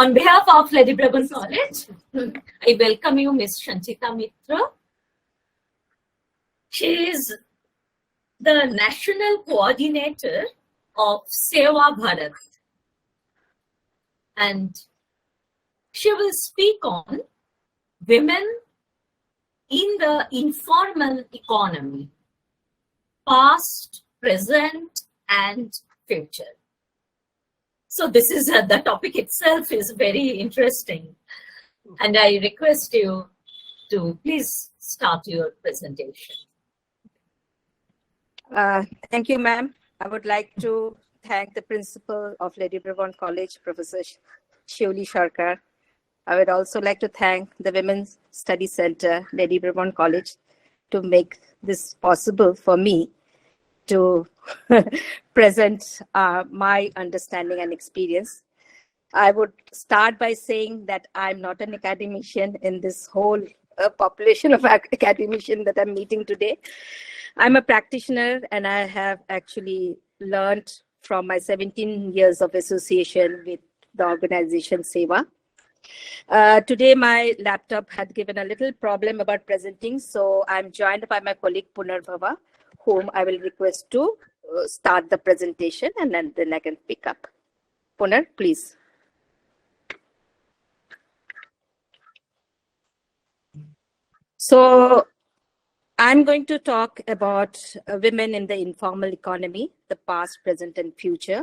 On behalf of Lady Brabourne College, I welcome you, Ms. Sanchita Mitra. She is the National Coordinator of SEWA Bharat. And she will speak on women in the informal economy, past, present, and future. So this is the topic itself is very interesting. And I request you to please start your presentation. Thank you, ma'am. I would like to thank the principal of Lady Brabourne College, Professor Shioli Sharkar. I would also like to thank the Women's Study Center, Lady Brabourne College, to make this possible for me to present my understanding and experience. I would start by saying that I'm not an academician in this whole population of academicians that I'm meeting today. I'm a practitioner, and I have actually learned from my 17 years of association with the organization SEWA. Today, my laptop had given a little problem about presenting, so I'm joined by my colleague Punar Bhava, whom I will request to start the presentation, and then I can pick up. Punar, please. So I'm going to talk about women in the informal economy, the past, present, and future.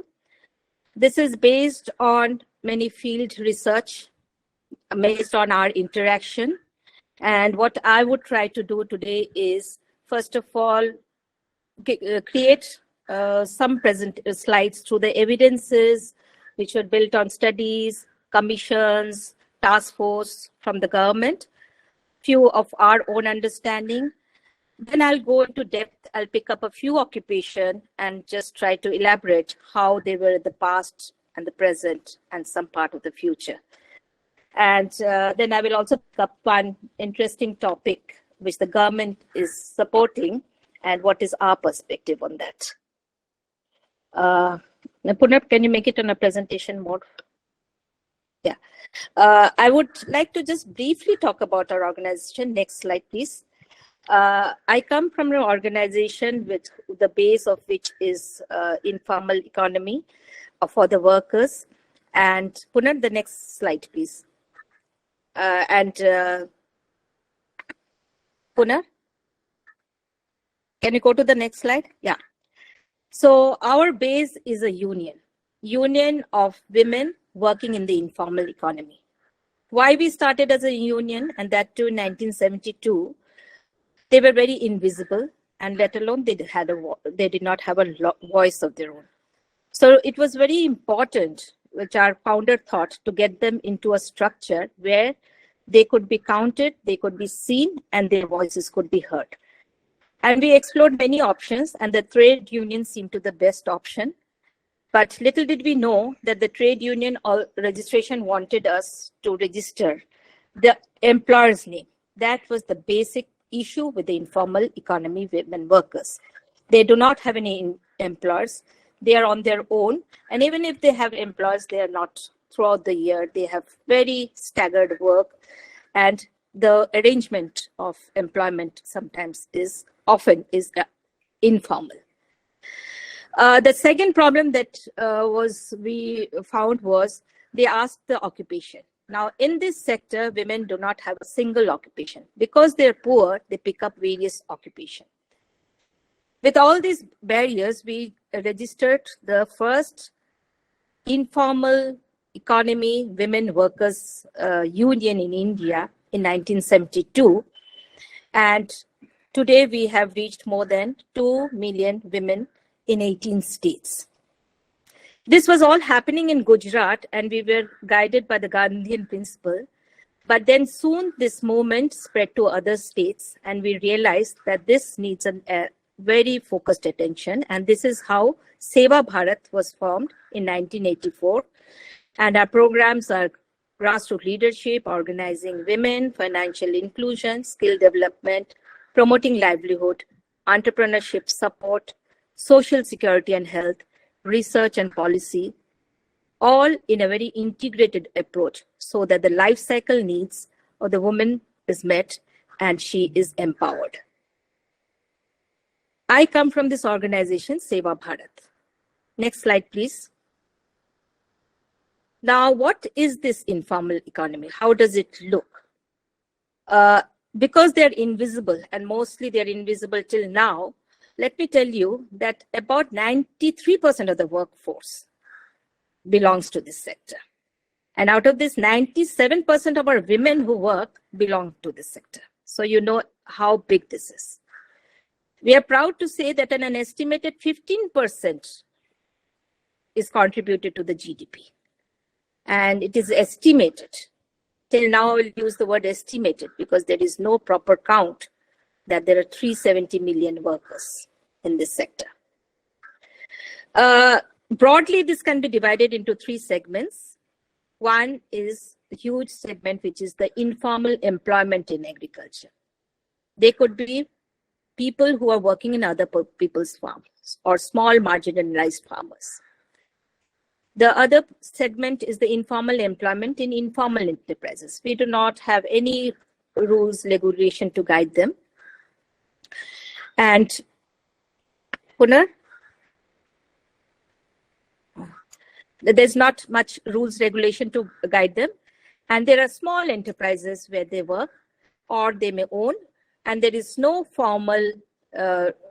This is based on many field research, based on our interaction. And what I would try to do today is, first of all, create some slides through the evidences which were built on studies, commissions, task force from the government, few of our own understanding. Then I'll go into depth. I'll pick up a few occupations and just try to elaborate how they were in the past and the present and some part of the future. And then I will also pick up one interesting topic which the government is supporting and what is our perspective on that. Punab, can you make it on a presentation mode? Yeah. I would like to just briefly talk about our organization. Next slide, please. I come from an organization with the base of which is informal economy for the workers. And Punar, the next slide, please. Punar, can you go to the next slide? Yeah. So our base is a union of women working in the informal economy. Why we started as a union, and that too in 1972, they were very invisible, and let alone they did not have a voice of their own. So it was very important, which our founder thought, to get them into a structure where they could be counted, they could be seen, and their voices could be heard. And we explored many options, and the trade union seemed to be the best option. But little did we know that the trade union registration wanted us to register the employer's name. That was the basic issue with the informal economy women workers. They do not have any employers. They are on their own. And even if they have employers, they are not throughout the year. They have very staggered work. And the arrangement of employment sometimes is often informal. The second problem that we found was they asked the occupation. Now, in this sector, women do not have a single occupation. Because they're poor, they pick up various occupations. With all these barriers, we registered the first informal economy women workers union in India in 1972. And today we have reached more than 2 million women in 18 states. This was all happening in Gujarat, and we were guided by the Gandhian principle. But then soon this movement spread to other states, and we realized that this needs a very focused attention. And this is how SEWA Bharat was formed in 1984. And our programs are grassroots leadership, organizing women, financial inclusion, skill development, promoting livelihood, entrepreneurship support, social security and health, research and policy, all in a very integrated approach so that the life cycle needs of the woman is met and she is empowered. I come from this organization, SEWA Bharat. Next slide, please. Now, what is this informal economy? How does it look? Because they're invisible, and mostly they're invisible till now, let me tell you that about 93% of the workforce belongs to this sector. And out of this, 97% of our women who work belong to this sector. So you know how big this is. We are proud to say that an estimated 15% is contributed to the GDP. And it is estimated. Till now, I will use the word estimated because there is no proper count that there are 370 million workers in this sector. Broadly, this can be divided into three segments. One is a huge segment, which is the informal employment in agriculture. They could be people who are working in other people's farms or small marginalized farmers. The other segment is the informal employment in informal enterprises. We do not have any rules, regulation to guide them. And Punar, there's not much rules, regulation to guide them. And there are small enterprises where they work or they may own, and there is no formal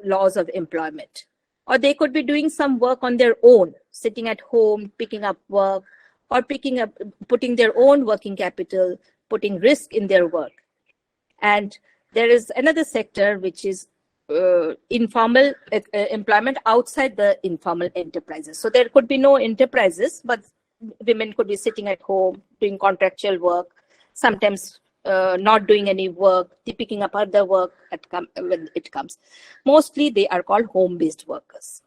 laws of employment. Or they could be doing some work on their own, sitting at home, picking up work, or putting their own working capital, putting risk in their work. And there is another sector, which is informal employment outside the informal enterprises. So there could be no enterprises, but women could be sitting at home, doing contractual work, sometimes not doing any work, picking up other work when it comes. Mostly they are called home-based workers.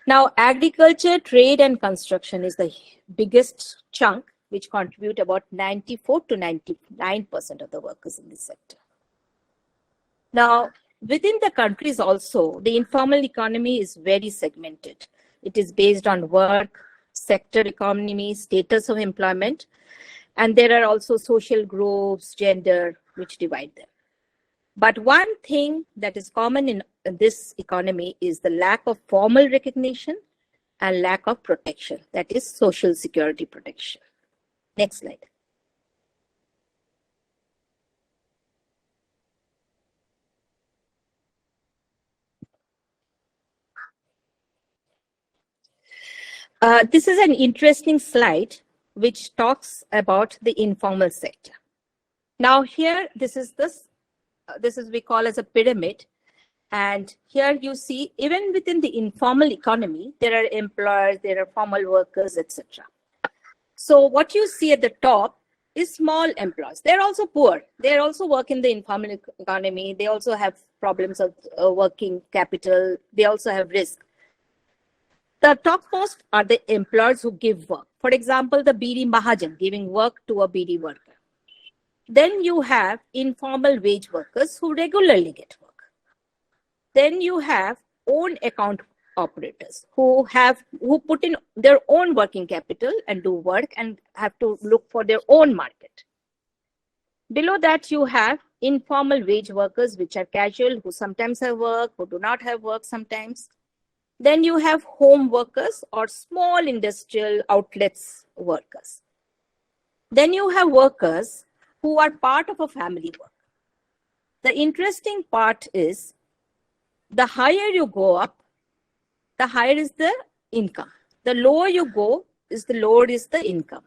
Now, agriculture, trade, and construction is the biggest chunk, which contribute about 94 to 99% of the workers in this sector. Now, within the countries also, the informal economy is very segmented. It is based on work, sector economy, status of employment, and there are also social groups, gender, which divide them. But one thing that is common in this economy is the lack of formal recognition and lack of protection, that is social security protection. Next slide. This is an interesting slide which talks about the informal sector. Now here, this is we call as a pyramid. And here you see, even within the informal economy, there are employers, there are formal workers, etc. So what you see at the top is small employers. They're also poor. They also work in the informal economy. They also have problems of working capital. They also have risk. The topmost are the employers who give work. For example, the BD Mahajan giving work to a BD worker. Then you have informal wage workers who regularly get work. Then you have own account operators who put in their own working capital and do work and have to look for their own market. Below that, you have informal wage workers, which are casual, who sometimes have work, who do not have work sometimes. Then you have home workers or small industrial outlets workers. Then you have workers who are part of a family work. The interesting part is the higher you go up, the higher is the income. The lower you go, the lower is the income.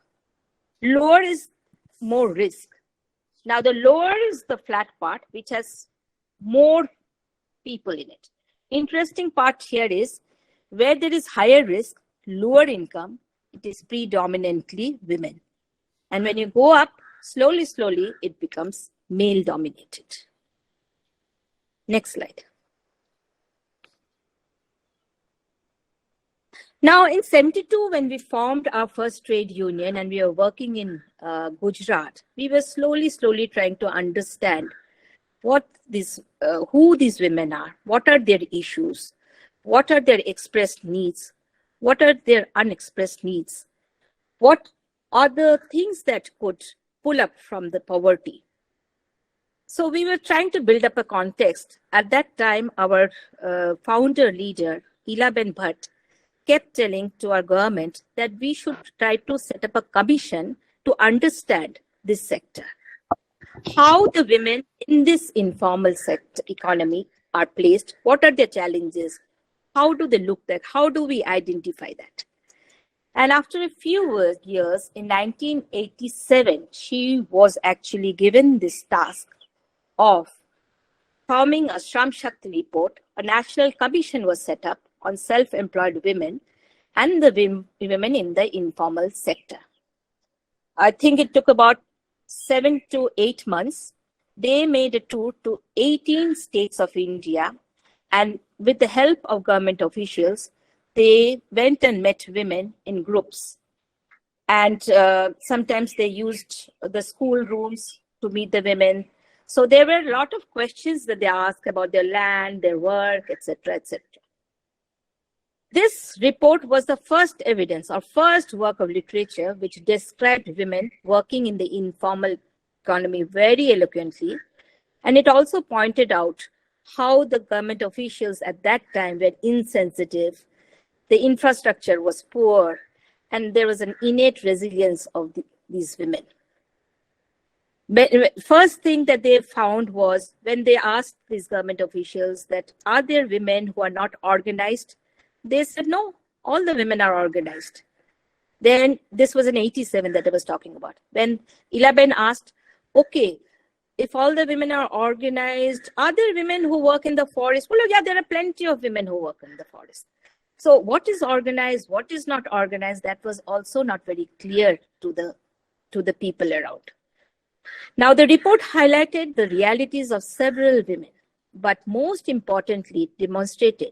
Lower is more risk. Now the lower is the flat part, which has more people in it. Interesting part here is where there is higher risk, lower income, it is predominantly women. And when you go up, slowly, it becomes male dominated. Next slide. Now in 72, when we formed our first trade union and we were working in Gujarat, we were slowly trying to understand who these women are, what are their issues, what are their expressed needs, what are their unexpressed needs. What are the things that could pull up from the poverty? So we were trying to build up a context. At that time, our founder leader, Ilaben Bhatt, kept telling to our government that we should try to set up a commission to understand this sector. How the women in this informal sector economy are placed, what are their challenges, how do they look like, how do we identify that? And after a few years, in 1987, she was actually given this task of forming a Shram Shakti report. A national commission was set up on self-employed women and the women in the informal sector. I think it took about 7 to 8 months. They made a tour to 18 states of India, and with the help of government officials, they went and met women in groups. And sometimes they used the school rooms to meet the women. So there were a lot of questions that they asked about their land, their work, etc., etc. This report was the first evidence or first work of literature which described women working in the informal economy very eloquently. And it also pointed out how the government officials at that time were insensitive, the infrastructure was poor, and there was an innate resilience of these women. But first thing that they found was when they asked these government officials that are there women who are not organized, they said no, all the women are organized. Then this was in 87 that I was talking about. When Ilaben asked, okay, if all the women are organized, are there women who work in the forest? Well, yeah, there are plenty of women who work in the forest. So what is organized, what is not organized, that was also not very clear to the people around. Now, the report highlighted the realities of several women, but most importantly, it demonstrated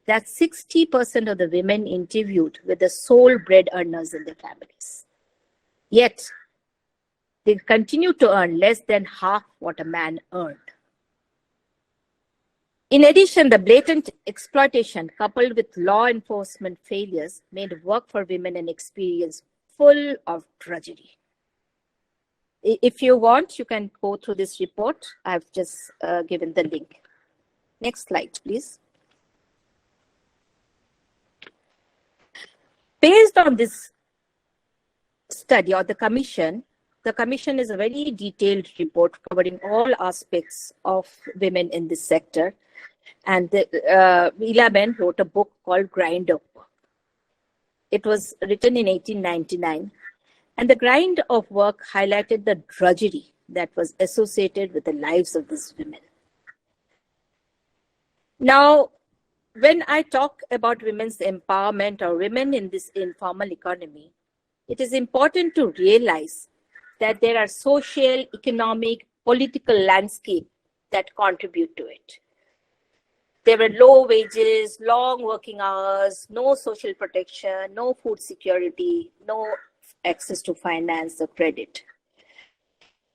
that 60% of the women interviewed were the sole bread earners in their families. Yet, they continue to earn less than half what a man earned. In addition, the blatant exploitation coupled with law enforcement failures made work for women an experience full of drudgery. If you want, you can go through this report. I've just given the link. Next slide, please. Based on this study or the commission is a very detailed report covering all aspects of women in this sector. And Ilaben wrote a book called Grind of Work. It was written in 1899. And the grind of work highlighted the drudgery that was associated with the lives of these women. Now, when I talk about women's empowerment or women in this informal economy, it is important to realize that there are social, economic, political landscape that contribute to it. There were low wages, long working hours, no social protection, no food security, no access to finance or credit.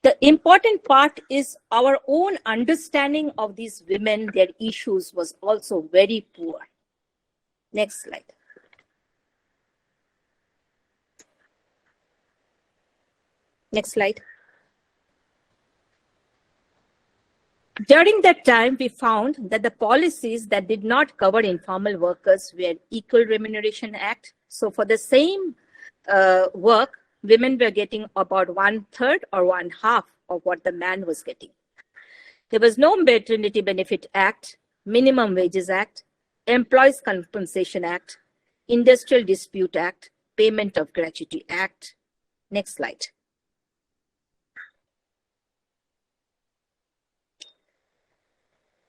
The important part is our own understanding of these women, their issues was also very poor. Next slide. Next slide. During that time, we found that the policies that did not cover informal workers were Equal Remuneration Act. So for the same work, women were getting about 1/3 or 1/2 of what the man was getting. There was no Maternity Benefit Act, Minimum Wages Act, Employees Compensation Act, Industrial Dispute Act, Payment of Gratuity Act. Next slide.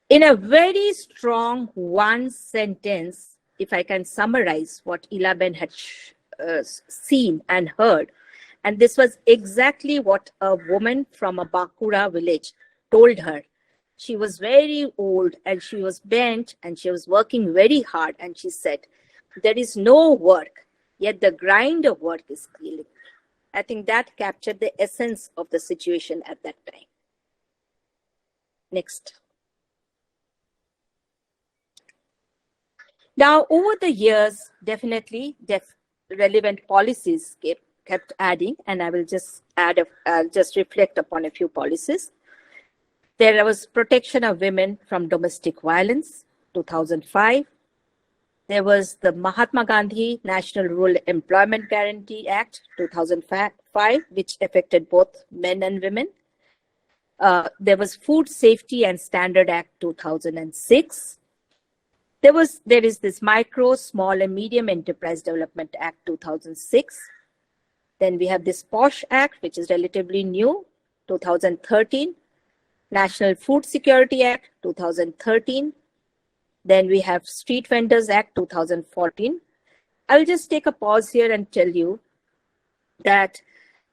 In a very strong one sentence, if I can summarize what Ilaben had seen and heard, and this was exactly what a woman from a Bakura village told her. She was very old and she was bent and she was working very hard, and she said, there is no work, yet the grind of work is killing me. I think that captured the essence of the situation at that time. Next. Now, over the years, definitely relevant policies kept adding, and I will just just reflect upon a few policies. There was protection of women from domestic violence, 2005. There was the Mahatma Gandhi National Rural Employment Guarantee Act, 2005, which affected both men and women. There was Food Safety and Standard Act, 2006. There is this Micro, Small and Medium Enterprise Development Act, 2006. Then we have this POSH Act, which is relatively new, 2013. National Food Security Act, 2013. Then we have Street Vendors Act, 2014. I'll just take a pause here and tell you that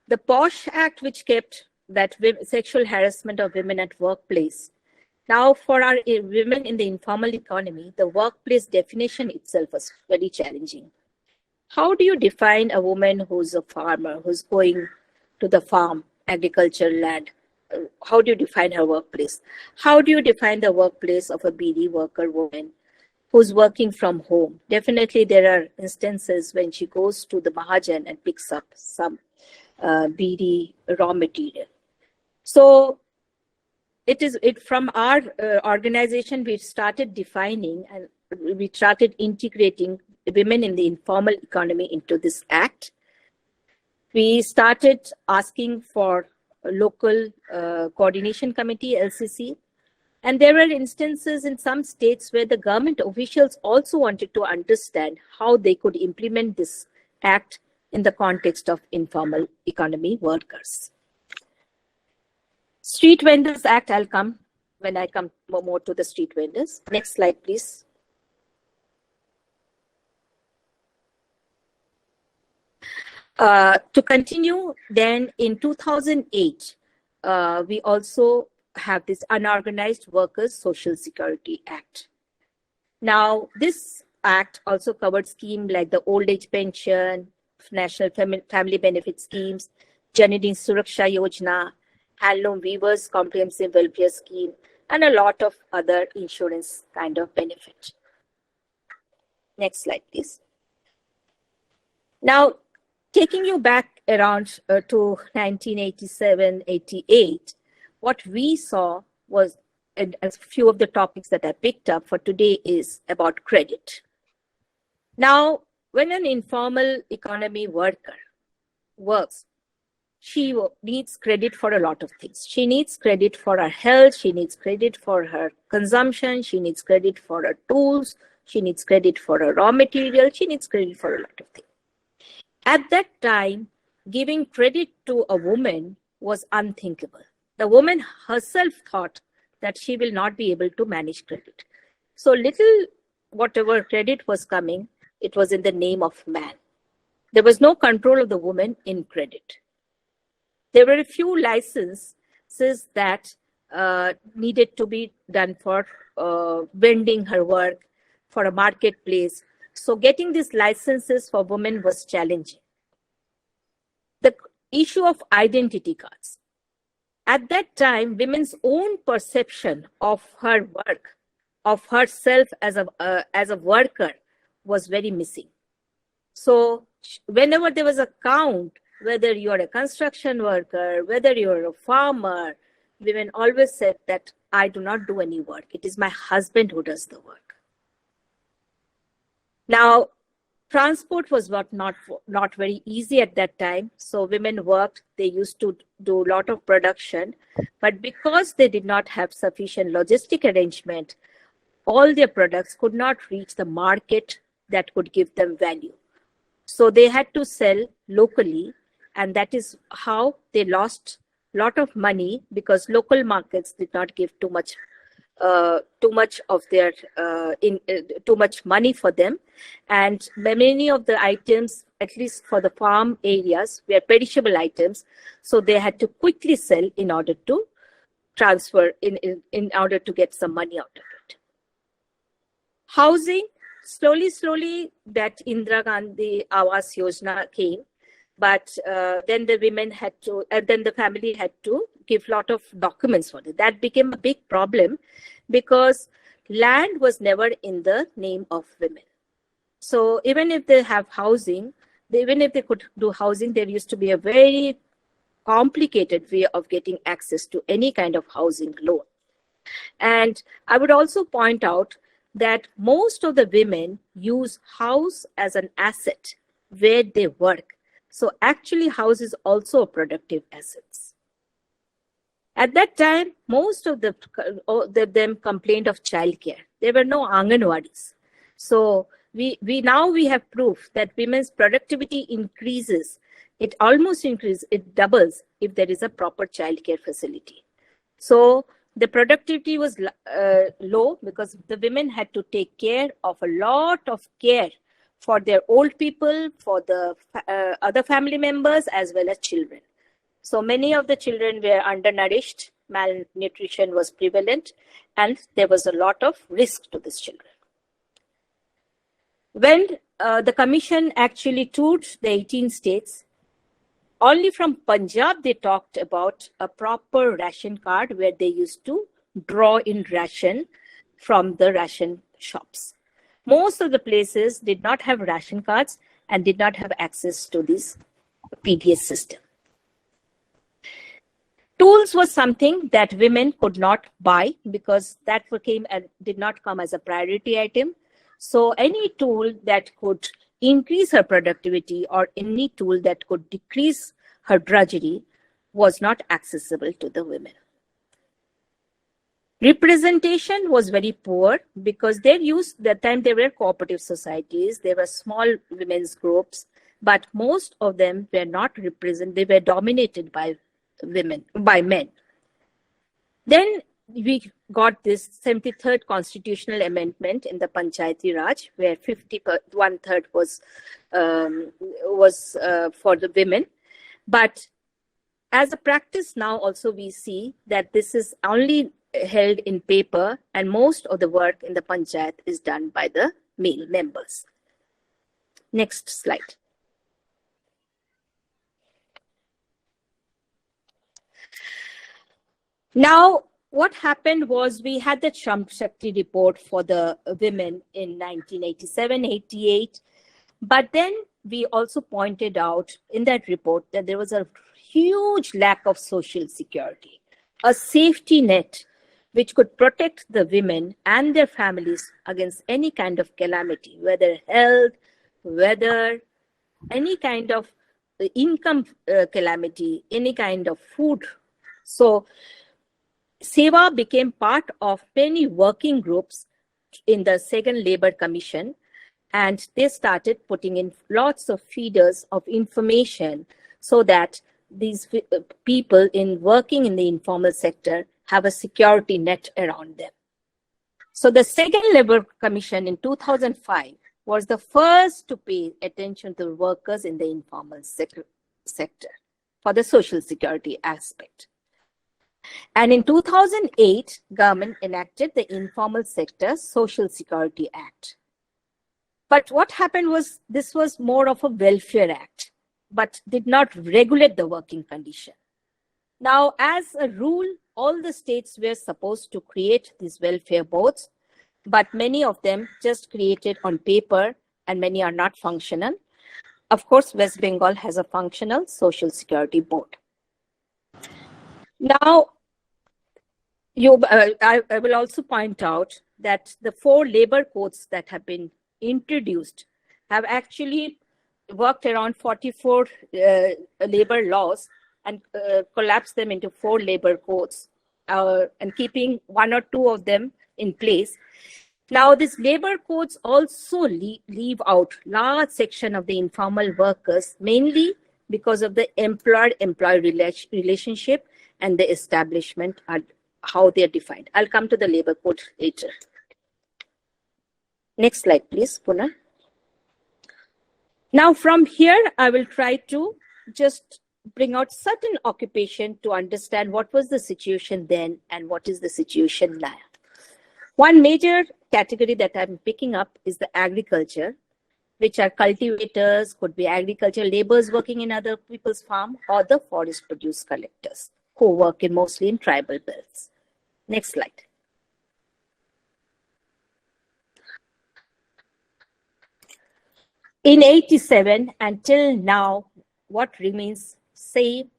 the POSH Act, which kept that sexual harassment of women at workplace. Now, for our women in the informal economy, the workplace definition itself was very challenging. How do you define a woman who's a farmer, who's going to the farm, agricultural land? How do you define her workplace? How do you define the workplace of a BD worker woman who's working from home? Definitely there are instances when she goes to the Mahajan and picks up some BD raw material. So from our organization, we started defining and we started integrating women in the informal economy into this act. We started asking for a local coordination committee, LCC. And there were instances in some states where the government officials also wanted to understand how they could implement this act in the context of informal economy workers. Street Vendors Act, I'll come when I come more to the street vendors. Next slide, please. To continue, then in 2008, we also have this Unorganized Workers Social Security Act. Now, this act also covered schemes like the old age pension, national family benefit schemes, Janani Suraksha Yojana, Handloom Weavers Comprehensive Welfare Scheme, and a lot of other insurance kind of benefit. Next slide, please. Now, taking you back around to 1987-88, what we saw was, and a few of the topics that I picked up for today is about credit. Now, when an informal economy worker works, she needs credit for a lot of things. She needs credit for her health. She needs credit for her consumption. She needs credit for her tools. She needs credit for her raw material. She needs credit for a lot of things. At that time, giving credit to a woman was unthinkable. The woman herself thought that she will not be able to manage credit. So whatever credit was coming, it was in the name of man. There was no control of the woman in credit. There were a few licenses that needed to be done for vending her work, for a marketplace. So getting these licenses for women was challenging. The issue of identity cards. At that time, women's own perception of her work, of herself as a worker, was very missing. So whenever there was a count, whether you're a construction worker, whether you're a farmer, women always said that I do not do any work. It is my husband who does the work. Now, transport was not very easy at that time. So women worked, they used to do a lot of production, but because they did not have sufficient logistic arrangement, all their products could not reach the market that could give them value. So they had to sell locally, and that is how they lost a lot of money, because local markets did not give too much money for them. And many of the items, at least for the farm areas, were perishable items. So they had to quickly sell in order to transfer, in order to get some money out of it. Housing, slowly that Indira Gandhi Awas Yojana came, but then the women had to, then the family had to give a lot of documents for it. That became a big problem because land was never in the name of women. So even if they have housing, even if they could do housing, there used to be a very complicated way of getting access to any kind of housing loan. And I would also point out that most of the women use house as an asset where they work. So actually house is also a productive asset. At that time, most of them complained of childcare. There were no Anganwadis. So we have proof that women's productivity increases. It almost increases, it doubles if there is a proper childcare facility. So the productivity was low because the women had to take care of a lot of care for their old people, for the other family members, as well as children. So many of the children were undernourished, malnutrition was prevalent, and there was a lot of risk to these children. When the commission actually toured the 18 states, only from Punjab they talked about a proper ration card where they used to draw in ration from the ration shops. Most of the places did not have ration cards and did not have access to this PDS system. Tools was something that women could not buy because that did not come as a priority item. So any tool that could increase her productivity or any tool that could decrease her drudgery was not accessible to the women. Representation was very poor because that time there were cooperative societies, there were small women's groups, but most of them were not represented, they were dominated by men. Then we got this 73rd constitutional amendment in the Panchayati Raj, where 1/3 was for the women. But as a practice now also we see that this is only held in paper and most of the work in the Panchayat is done by the male members. Next slide. Now, what happened was we had the Shram Shakti report for the women in 1987-88, but then we also pointed out in that report that there was a huge lack of social security, a safety net which could protect the women and their families against any kind of calamity, whether health, weather, any kind of income calamity, any kind of food. So SEWA became part of many working groups in the Second Labour Commission, and they started putting in lots of feeders of information so that these people working in the informal sector have a security net around them. So the Second Labour Commission in 2005 was the first to pay attention to workers in the informal sector for the social security aspect. And in 2008, government enacted the Informal Sector Social Security Act. But what happened was this was more of a welfare act, but did not regulate the working condition. Now, as a rule, all the states were supposed to create these welfare boards, but many of them just created on paper and many are not functional. Of course, West Bengal has a functional social security board. Now, I will also point out that the 4 labor codes that have been introduced have actually worked around 44 labor laws and collapsed them into 4 labor codes and keeping 1 or 2 of them in place. Now, these labor codes also leave out large section of the informal workers, mainly because of the employer-employee relationship and the establishment are how they are defined. I'll come to the labor code later. Next slide, please, Puna. Now, from here, I will try to just bring out certain occupation to understand what was the situation then and what is the situation now. One major category that I'm picking up is the agriculture, which are cultivators, could be agricultural laborers working in other people's farm, or the forest produce collectors who work mostly in tribal belts. Next slide. In 87 until now, what remains same,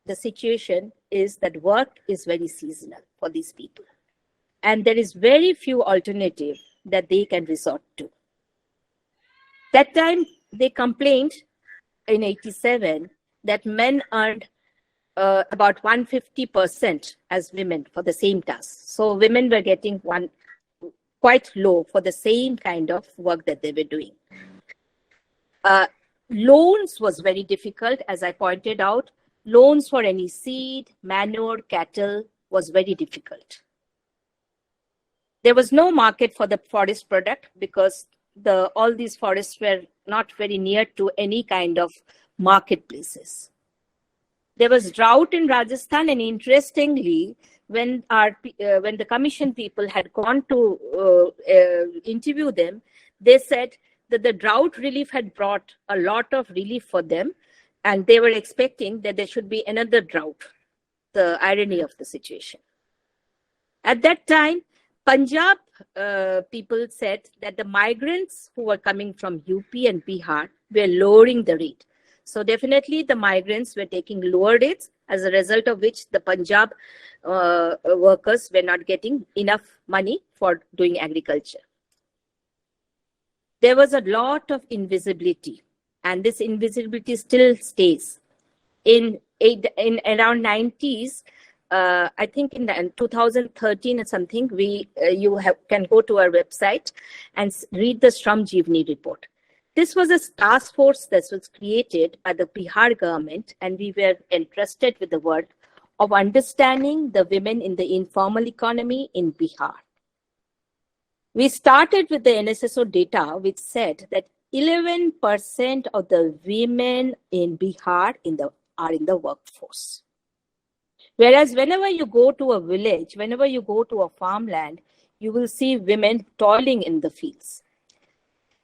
the situation is that work is very seasonal for these people. And there is very few alternative that they can resort to. That time they complained in 87 that men earned about 150% as women for the same task. So women were getting quite low for the same kind of work that they were doing. Loans was very difficult, as I pointed out. Loans for any seed, manure, cattle was very difficult. There was no market for the forest product because all these forests were not very near to any kind of marketplaces. There was drought in Rajasthan, and interestingly, when the commission people had gone to interview them, they said that the drought relief had brought a lot of relief for them, and they were expecting that there should be another drought. The irony of the situation. At that time, Punjab people said that the migrants who were coming from UP and Bihar were lowering the rate. So definitely the migrants were taking lower rates, as a result of which the Punjab workers were not getting enough money for doing agriculture. There was a lot of invisibility, and this invisibility still stays. In around 90s, I think in 2013 or something, can go to our website and read the Shram Jeevani report. This was a task force that was created by the Bihar government, and we were entrusted with the work of understanding the women in the informal economy in Bihar. We started with the NSSO data, which said that 11% of the women in Bihar are in the workforce. Whereas whenever you go to a village, whenever you go to a farmland, you will see women toiling in the fields.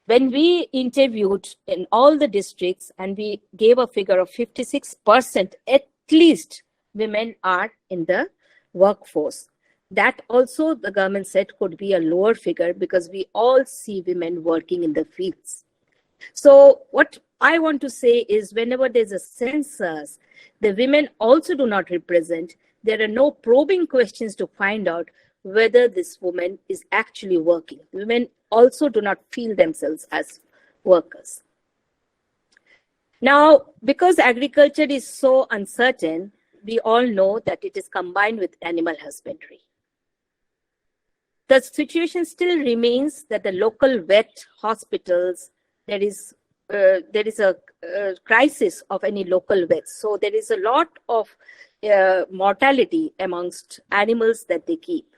When we interviewed in all the districts and we gave a figure of 56%, at least women are in the workforce. That also the government said could be a lower figure because we all see women working in the fields. So what I want to say is whenever there's a census, the women also do not represent. There are no probing questions to find out whether this woman is actually working. Women also do not feel themselves as workers. Now, because agriculture is so uncertain, we all know that it is combined with animal husbandry. The situation still remains that the local vet hospitals, there is a crisis of any local vets. So there is a lot of mortality amongst animals that they keep.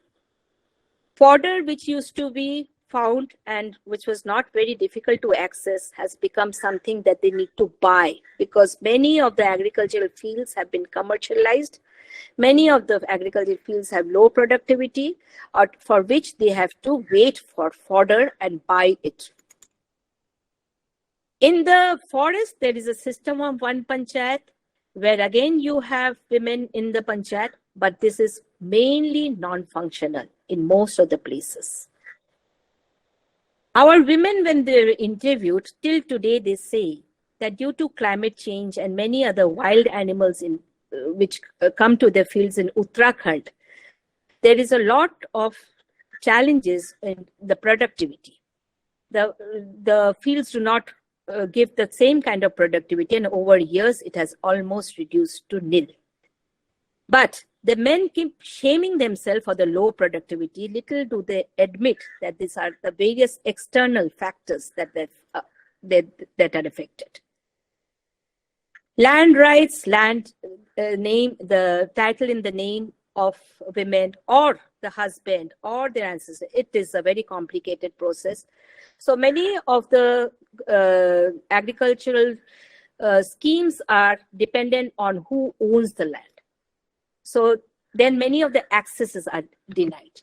Fodder, which used to be found and which was not very difficult to access, has become something that they need to buy because many of the agricultural fields have been commercialized. Many of the agricultural fields have low productivity, for which they have to wait for fodder and buy it. In the forest, there is a system of one panchayat, where again you have women in the panchayat, but this is mainly non-functional in most of the places. Our women, when they're interviewed, till today they say that due to climate change and many other wild animals which come to their fields in Uttarakhand, there is a lot of challenges in the productivity. The fields do not give the same kind of productivity, and over years it has almost reduced to nil. But the men keep shaming themselves for the low productivity. Little do they admit that these are the various external factors that are affected. Land rights, name, the title in the name of women or the husband or their ancestor, it is a very complicated process. So many of the agricultural schemes are dependent on who owns the land. So then many of the accesses are denied.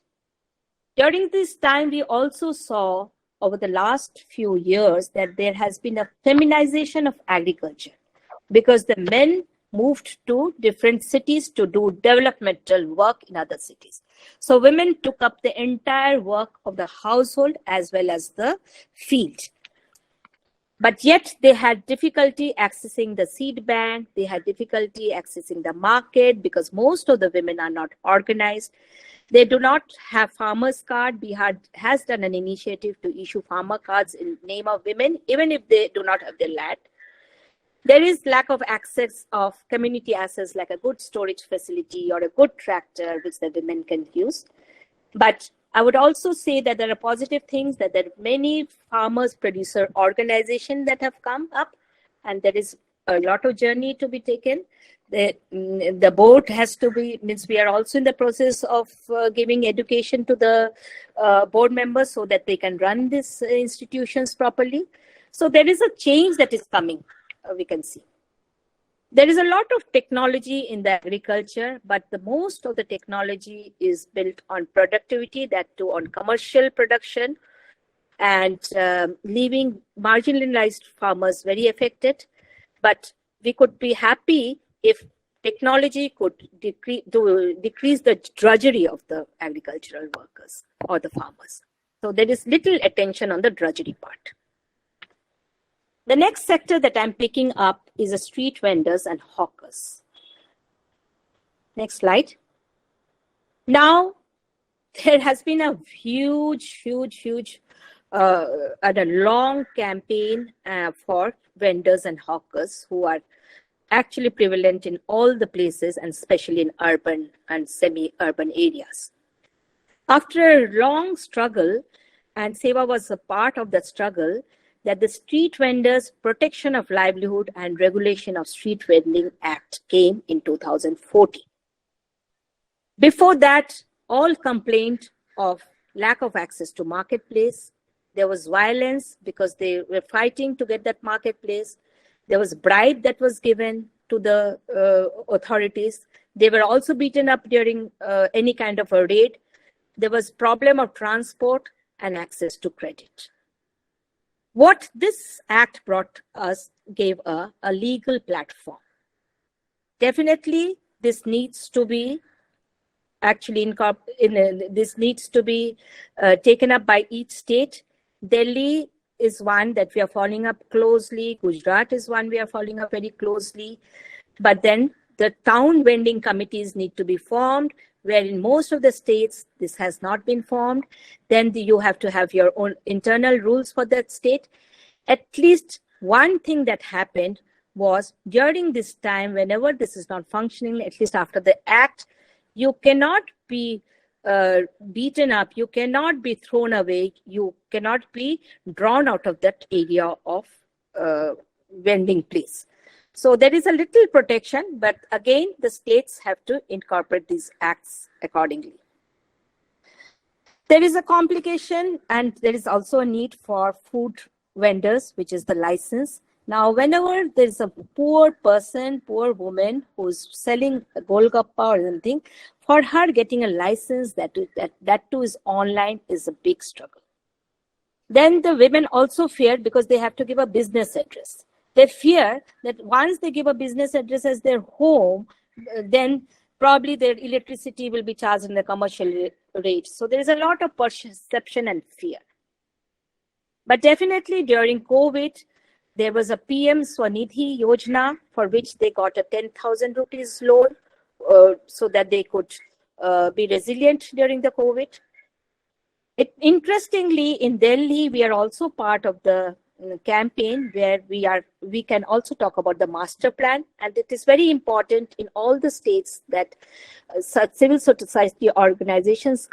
During this time, we also saw over the last few years that there has been a feminization of agriculture because the men moved to different cities to do developmental work in other cities. So women took up the entire work of the household as well as the field. But yet they had difficulty accessing the seed bank. They had difficulty accessing the market because most of the women are not organized. They do not have farmers card. Bihar has done an initiative to issue farmer cards in name of women, even if they do not have their land. There is lack of access of community assets like a good storage facility or a good tractor, which the women can use. But I would also say that there are positive things, that there are many farmers producer organizations that have come up, and there is a lot of journey to be taken. The board has to be, means we are also in the process of giving education to the board members so that they can run these institutions properly. So there is a change that is coming, we can see. There is a lot of technology in the agriculture, but the most of the technology is built on productivity, that too on commercial production, and leaving marginalized farmers very affected. But we could be happy if technology could decrease the drudgery of the agricultural workers or the farmers. So there is little attention on the drudgery part. The next sector that I'm picking up is the street vendors and hawkers. Next slide. Now, there has been a huge and a long campaign for vendors and hawkers who are actually prevalent in all the places, and especially in urban and semi-urban areas. After a long struggle, and SEWA was a part of that struggle, that the Street Vendors Protection of Livelihood and Regulation of Street Vending Act came in 2014. Before that, all complained of lack of access to marketplace. There was violence because they were fighting to get that marketplace. There was bribe that was given to the authorities. They were also beaten up during any kind of a raid. There was problem of transport and access to credit. What this act brought us gave a legal platform. Definitely, this needs to be this needs to be taken up by each state. Delhi is one that we are following up closely. Gujarat is one we are following up very closely. But then the town vending committees need to be formed, where in most of the states, this has not been formed. Then you have to have your own internal rules for that state. At least one thing that happened was during this time, whenever this is not functioning, at least after the act, you cannot be beaten up, you cannot be thrown away, you cannot be drawn out of that area of vending place. So there is a little protection, but again, the states have to incorporate these acts accordingly. There is a complication, and there is also a need for food vendors, which is the license. Now, whenever there's a poor person, poor woman who's selling a golgappa or something, for her getting a license that too is online is a big struggle. Then the women also fear because they have to give a business address. They fear that once they give a business address as their home, then probably their electricity will be charged in the commercial rate. So there is a lot of perception and fear. But definitely during COVID, there was a PM Swanidhi Yojana for which they got a 10,000 rupees loan so that they could be resilient during the COVID. Interestingly, in Delhi, we are also part of the campaign where we can also talk about the master plan, and it is very important in all the states that civil society organizations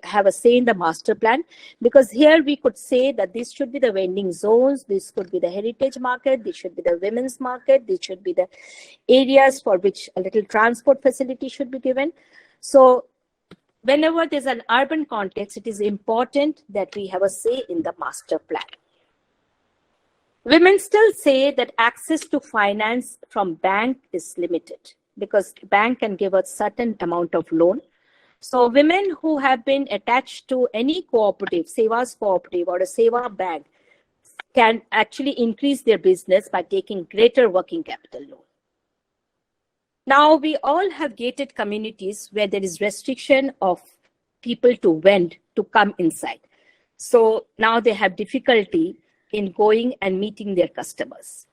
have a say in the master plan, because here we could say that this should be the vending zones, this could be the heritage market, this should be the women's market, this should be the areas for which a little transport facility should be given. So whenever there's an urban context, it is important that we have a say in the master plan. Women still say that access to finance from bank is limited because bank can give a certain amount of loan. So women who have been attached to any cooperative, SEWA's cooperative or a SEWA bank, can actually increase their business by taking greater working capital loan. Now we all have gated communities where there is restriction of people to vend, to come inside. So now they have difficulty in going and meeting their customers.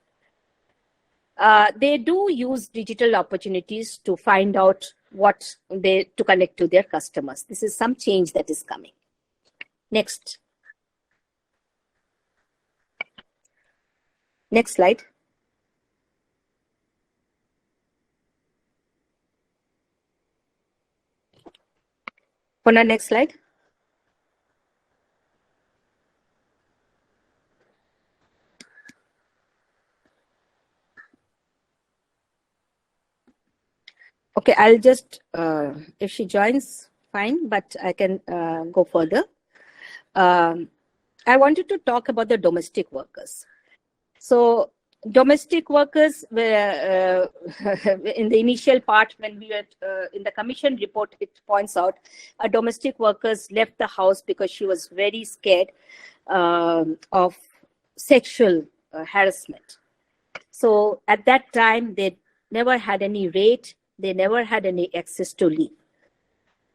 They do use digital opportunities to find out to connect to their customers. This is some change that is coming. Next. Next slide. Puna, next slide. Okay, I'll just, if she joins, fine, but I can go further. I wanted to talk about the domestic workers. So domestic workers were, in the initial part when we were in the commission report, it points out a domestic workers left the house because she was very scared of sexual harassment. So at that time, they never had any rate. They never had any access to leave.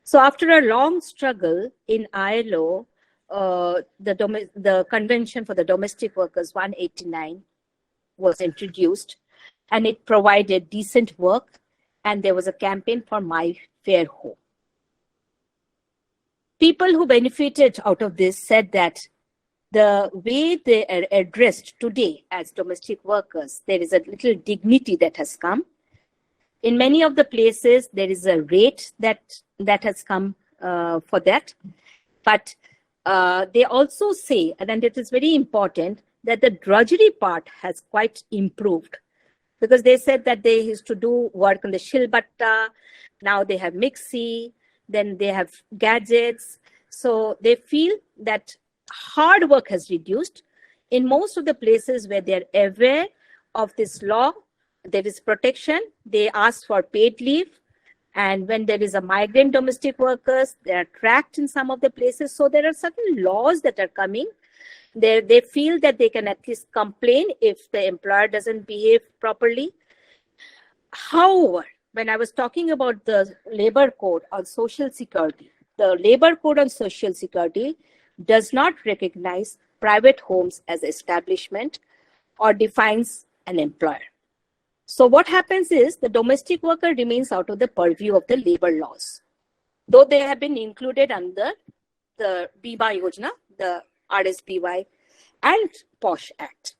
So after a long struggle in ILO, the Convention for the Domestic Workers 189 was introduced, and it provided decent work, and there was a campaign for My Fair Home. People who benefited out of this said that the way they are addressed today as domestic workers, there is a little dignity that has come. In many of the places, there is a rate that has come for that. But they also say, and it is very important, that the drudgery part has quite improved. Because they said that they used to do work on the shilbatta, now they have mixie, then they have gadgets. So they feel that hard work has reduced. In most of the places where they're aware of this law, there is protection. They ask for paid leave. And when there is a migrant domestic workers, they are tracked in some of the places. So there are certain laws that are coming. They feel that they can at least complain if the employer doesn't behave properly. However, when I was talking about the labor code on social security, the labor code on social security does not recognize private homes as establishment or defines an employer. So what happens is the domestic worker remains out of the purview of the labor laws, though they have been included under the Bima Yojana, the RSBY and POSH Act.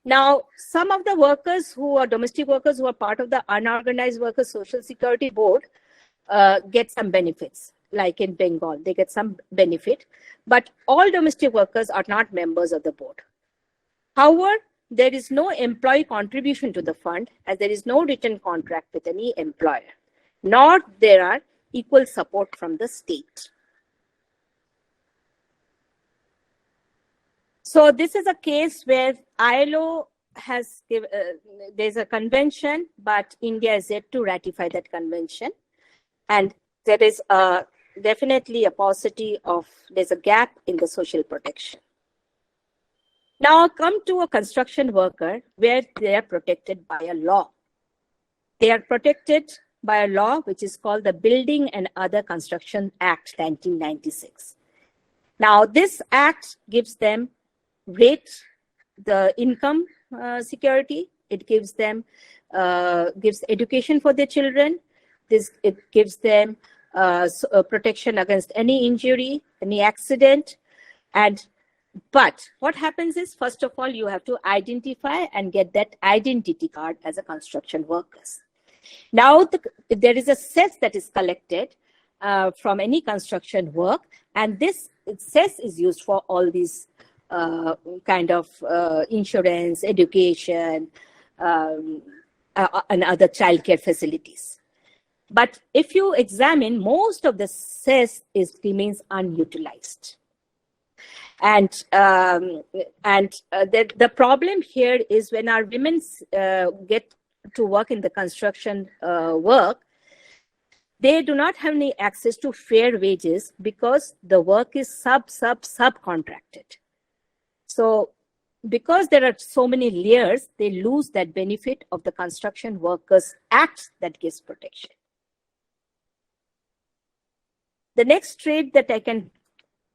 Now, some of the workers who are domestic workers who are part of the Unorganized Workers Social Security Board get some benefits, like in Bengal, they get some benefit, but all domestic workers are not members of the board. However, there is no employee contribution to the fund as there is no written contract with any employer, nor there are equal support from the state. So this is a case where ILO has there's a convention, but India is yet to ratify that convention. And there is definitely a paucity of, there's a gap in the social protection. Now come to a construction worker where they are protected by a law. They are protected by a law which is called the Building and Other Construction Act 1996. Now this act gives them the income security. It gives them gives education for their children. It gives them protection against any injury, any accident. But what happens is, first of all, you have to identify and get that identity card as a construction workers. Now, there is a cess that is collected from any construction work, and this cess is used for all these kind of insurance, education, and other childcare facilities. But if you examine, most of the cess remains unutilized. And the problem here is when our women get to work in the construction work, they do not have any access to fair wages because the work is subcontracted. So because there are so many layers, they lose that benefit of the Construction Workers Act that gives protection. The next trade that I can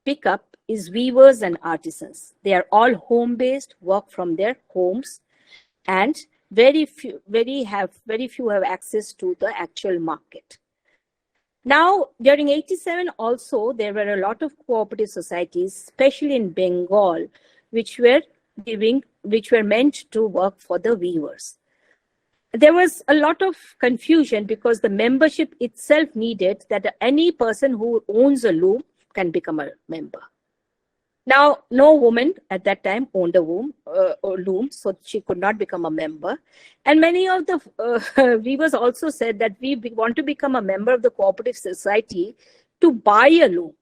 pick up is weavers and artisans. They are all home-based, work from their homes, and very few have access to the actual market. Now, during 87 also, there were a lot of cooperative societies, especially in Bengal, which were meant to work for the weavers. There was a lot of confusion because the membership itself needed that any person who owns a loom can become a member. Now, no woman at that time owned a loom, so she could not become a member. And many of the weavers also said that we want to become a member of the cooperative society to buy a loom.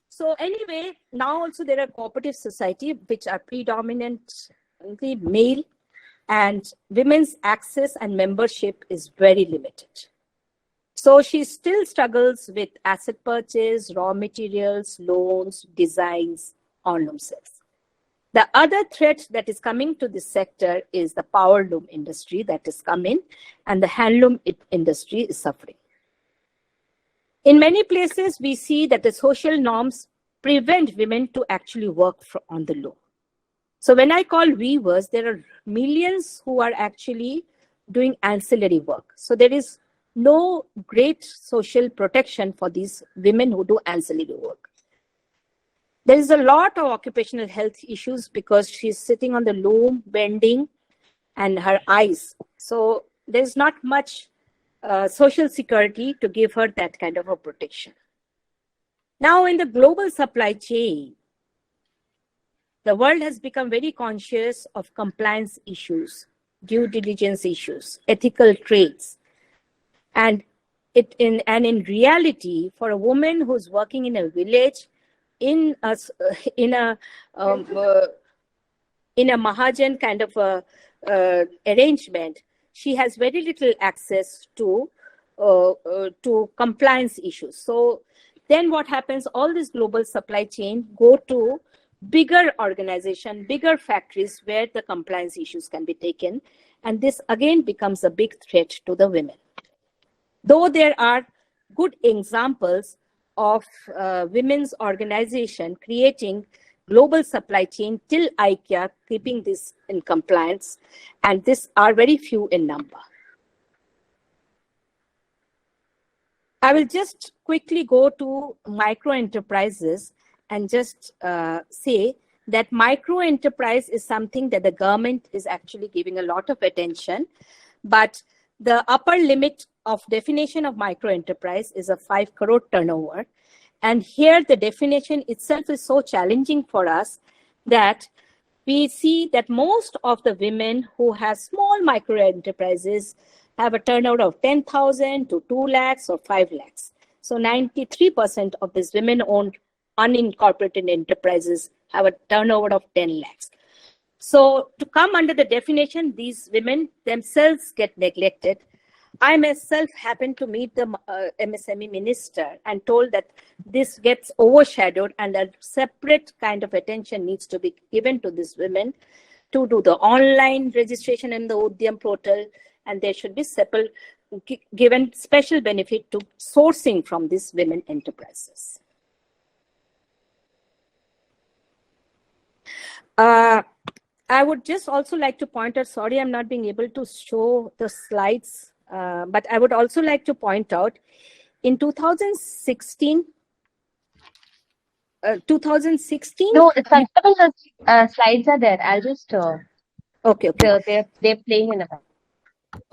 So anyway, now also there are cooperative society which are predominantly male, and women's access and membership is very limited. So she still struggles with asset purchase, raw materials, loans, designs on loom sales. The other threat that is coming to this sector is the power loom industry that is coming, and the handloom industry is suffering. In many places, we see that the social norms prevent women to actually work on the loom. So when I call weavers, there are millions who are actually doing ancillary work. So there is no great social protection for these women who do ancillary work. There is a lot of occupational health issues because she's sitting on the loom, bending, and her eyes. So there's not much social security to give her that kind of a protection. Now, in the global supply chain, the world has become very conscious of compliance issues, due diligence issues, ethical trades. And in reality, for a woman who's working in a village, in a Mahajan kind of a arrangement, she has very little access to compliance issues. So then what happens? All this global supply chain go to bigger organization, bigger factories where the compliance issues can be taken. And this again becomes a big threat to the women. Though there are good examples of women's organization creating global supply chain till IKEA, keeping this in compliance, and these are very few in number. I will just quickly go to micro enterprises and just say that micro enterprise is something that the government is actually giving a lot of attention, but the upper limit of definition of micro enterprise is a 5 crore turnover. And here the definition itself is so challenging for us that we see that most of the women who have small micro enterprises have a turnover of 10,000 to 2 lakhs or 5 lakhs. So 93% of these women-owned unincorporated enterprises have a turnover of 10 lakhs. So to come under the definition, these women themselves get neglected. I myself happened to meet the MSME minister and told that this gets overshadowed and a separate kind of attention needs to be given to these women to do the online registration in the Udyam portal, and there should be given special benefit to sourcing from these women enterprises. I would just also like to point out, sorry, I'm not being able to show the slides, but I would also like to point out in 2016. No, the slides are there. I'll just. Okay. They're playing in the back.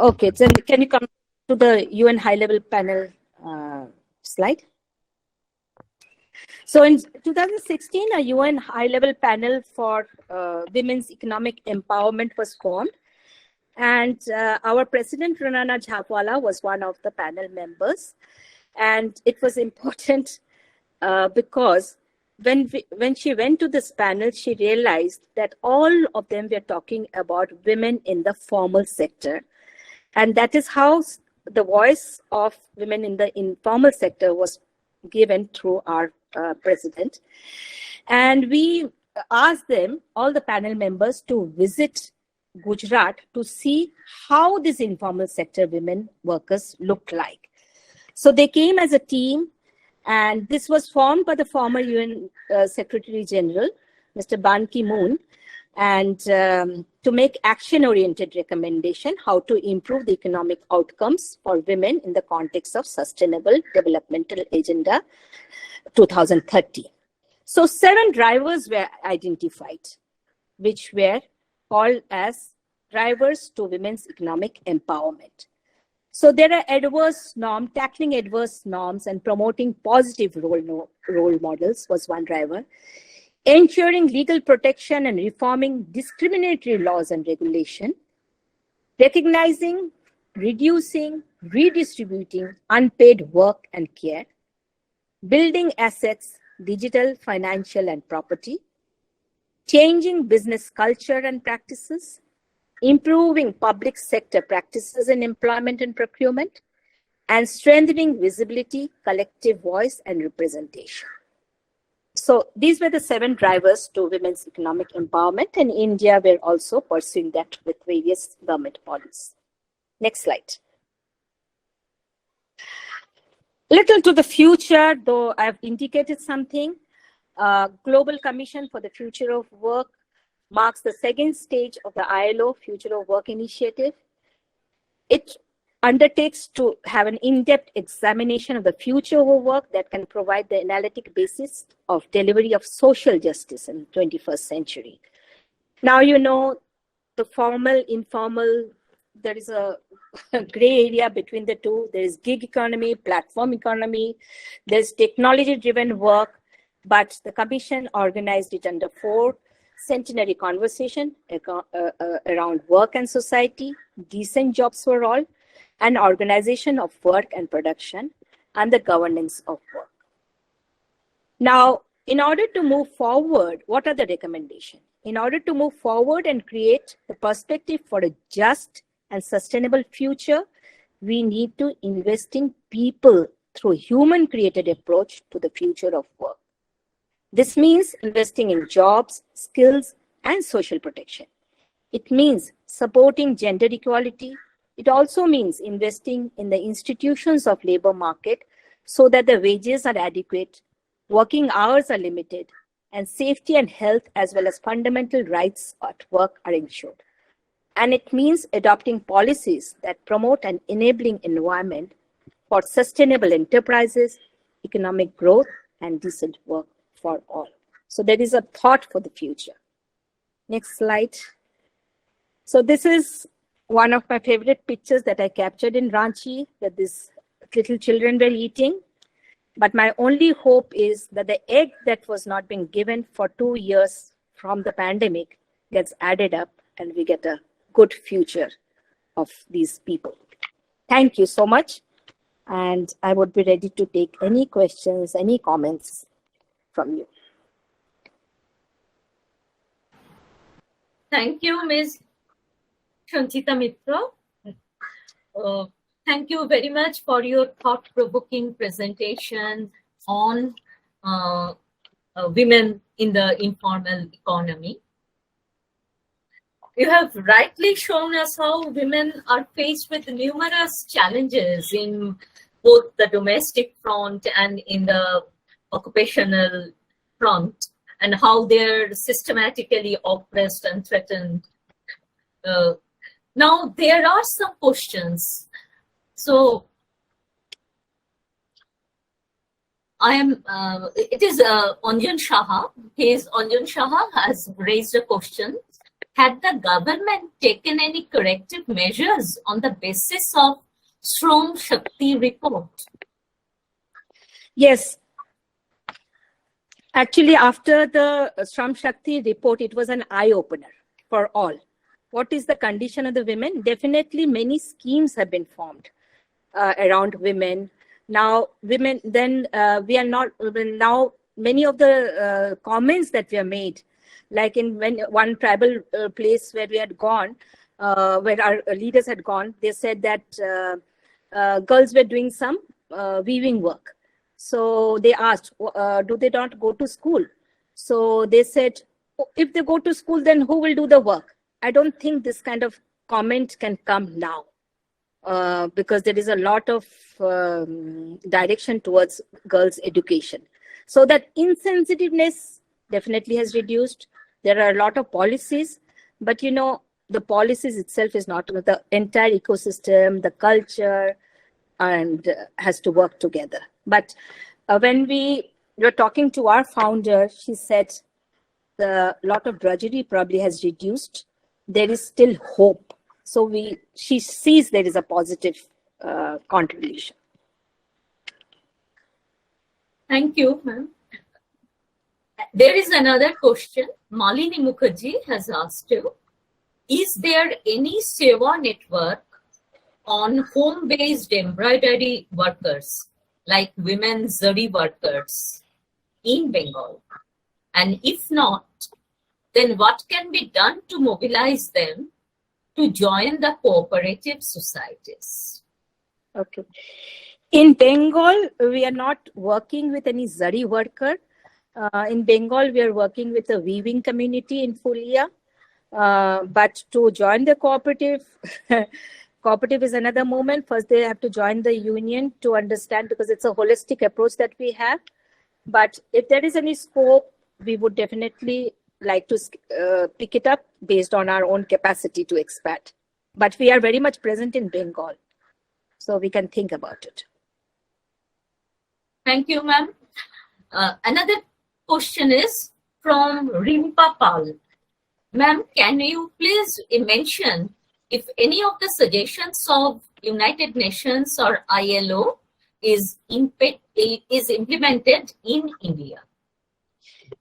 Okay, then can you come to the UN high-level panel slide? So in 2016, a UN high-level panel for women's economic empowerment was formed. And our president, Ranana Jhapwala, was one of the panel members. And it was important because when she went to this panel, she realized that all of them were talking about women in the formal sector. And that is how the voice of women in the informal sector was given through our president. And we asked them, all the panel members, to visit Gujarat to see how these informal sector women workers looked like. So they came as a team And this was formed by the former UN Secretary General, Mr. Ban Ki-moon, and to make action-oriented recommendation how to improve the economic outcomes for women in the context of Sustainable Developmental Agenda 2030. So 7 drivers were identified, which were called as drivers to women's economic empowerment. So there are adverse norms, tackling adverse norms and promoting positive role models was one driver. Ensuring legal protection and reforming discriminatory laws and regulation. Recognizing, reducing, redistributing unpaid work and care. Building assets, digital, financial, and property. Changing business culture and practices. Improving public sector practices in employment and procurement, and strengthening visibility, collective voice, and representation. So these were the 7 drivers to women's economic empowerment, and India were also pursuing that with various government policies. Next slide. Little to the future, though I've indicated something. Global Commission for the Future of Work marks the 2nd stage of the ILO Future of Work Initiative. It undertakes to have an in-depth examination of the future of work that can provide the analytic basis of delivery of social justice in the 21st century. Now, you know, the formal, informal, there is a gray area between the two. There is gig economy, platform economy, there's technology-driven work, but the Commission organized it under 4 centenary conversation around work and society, decent jobs for all, and organization of work and production, and the governance of work. Now, in order to move forward, what are the recommendations? In order to move forward and create the perspective for a just and sustainable future, we need to invest in people through a human-created approach to the future of work. This means investing in jobs, skills, and social protection. It means supporting gender equality. It also means investing in the institutions of labor market so that the wages are adequate, working hours are limited, and safety and health as well as fundamental rights at work are ensured. And it means adopting policies that promote an enabling environment for sustainable enterprises, economic growth, and decent work for all. So there is a thought for the future. Next slide. So this is one of my favorite pictures that I captured in Ranchi, that these little children were eating. But my only hope is that the egg that was not being given for 2 years from the pandemic gets added up and we get a good future of these people. Thank you so much. And I would be ready to take any questions, any comments from you. Thank you, Ms. Sanchita Mitra. Thank you very much for your thought-provoking presentation on women in the informal economy. You have rightly shown us how women are faced with numerous challenges in both the domestic front and in the occupational front, and how they're systematically oppressed and threatened. Now, there are some questions. So, it is Anjan Shaha. Anjan Shaha has raised a question. Had the government taken any corrective measures on the basis of Shram Shakti report? Yes. Actually, after the Shram Shakti report, it was an eye-opener for all. What is the condition of the women? Definitely many schemes have been formed around women. Now, women, then we are not, now many of the comments that were made, like in one tribal place where we had gone, where our leaders had gone, they said that girls were doing some weaving work. So they asked, do they not go to school? So they said, if they go to school, then who will do the work? I don't think this kind of comment can come now. because there is a lot of direction towards girls' education. So that insensitiveness definitely has reduced. There are a lot of policies, but the policies itself is not the entire ecosystem, the culture, and has to work together. But when we were talking to our founder, she said the lot of drudgery probably has reduced. There is still hope. So she sees there is a positive contribution. Thank you, ma'am. There is another question. Malini Mukherjee has asked you, is there any SEWA network on home-based embroidery workers, like women zari workers in Bengal? And if not, then what can be done to mobilize them to join the cooperative societies? Okay. In Bengal, we are not working with any zari worker. In Bengal, we are working with a weaving community in Fulia. But to join the cooperative, cooperative is another moment. First, they have to join the union to understand, because it's a holistic approach that we have. But if there is any scope, we would definitely like to pick it up based on our own capacity to expand. But we are very much present in Bengal, so we can think about it. Thank you, ma'am. Another question is from Rimpa Pal. Ma'am, can you please mention if any of the suggestions of United Nations or ILO is implemented in India?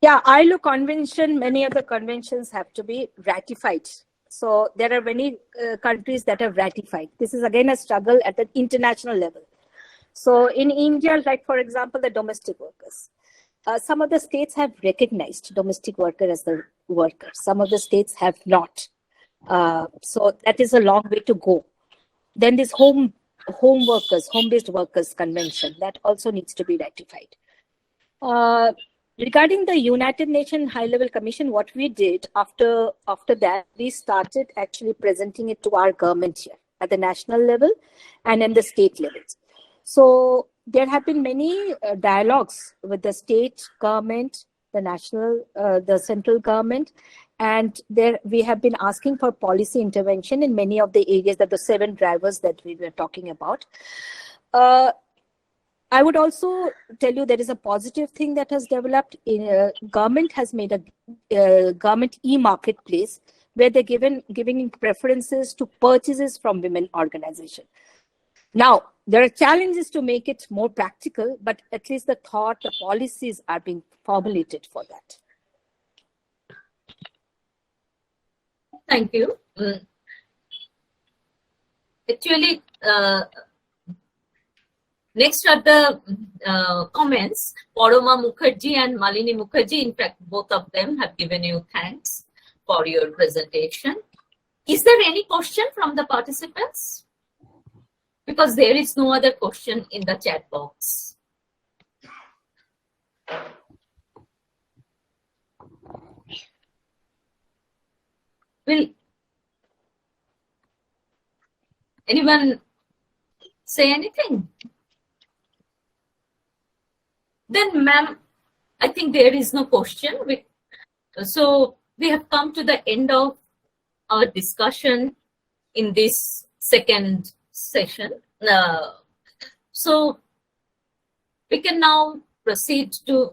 Yeah, ILO convention, many of the conventions have to be ratified. So there are many countries that have ratified. This is again a struggle at the international level. So in India, like for example, the domestic workers, some of the states have recognized domestic worker as the worker. Some of the states have not. So that is a long way to go. Then this home workers, home-based workers convention, that also needs to be ratified. Regarding the United Nations High-Level Commission, what we did after that, we started actually presenting it to our government here at the national level and in the state levels. So there have been many dialogues with the state government, the national, the central government, and there we have been asking for policy intervention in many of the areas, that the 7 drivers that we were talking about. I would also tell you there is a positive thing that has developed. Government has made a government e-marketplace where they're giving preferences to purchases from women organizations. Now, there are challenges to make it more practical, but at least the thought, the policies are being formulated for that. Thank you. Actually, next are the comments. Paroma Mukherjee and Malini Mukherjee, in fact, both of them have given you thanks for your presentation. Is there any question from the participants? Because there is no other question in the chat box. Will anyone say anything? Then, ma'am, I think there is no question. So we have come to the end of our discussion in this second session. So we can now proceed to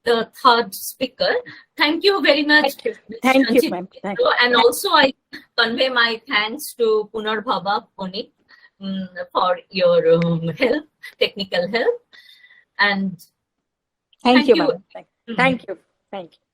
the third speaker. Thank you very much. Thank you, ma'am. And also I convey my thanks to Punarbhaba Poni for your help, technical help. And thank you, ma'am. Thank you. Thank you.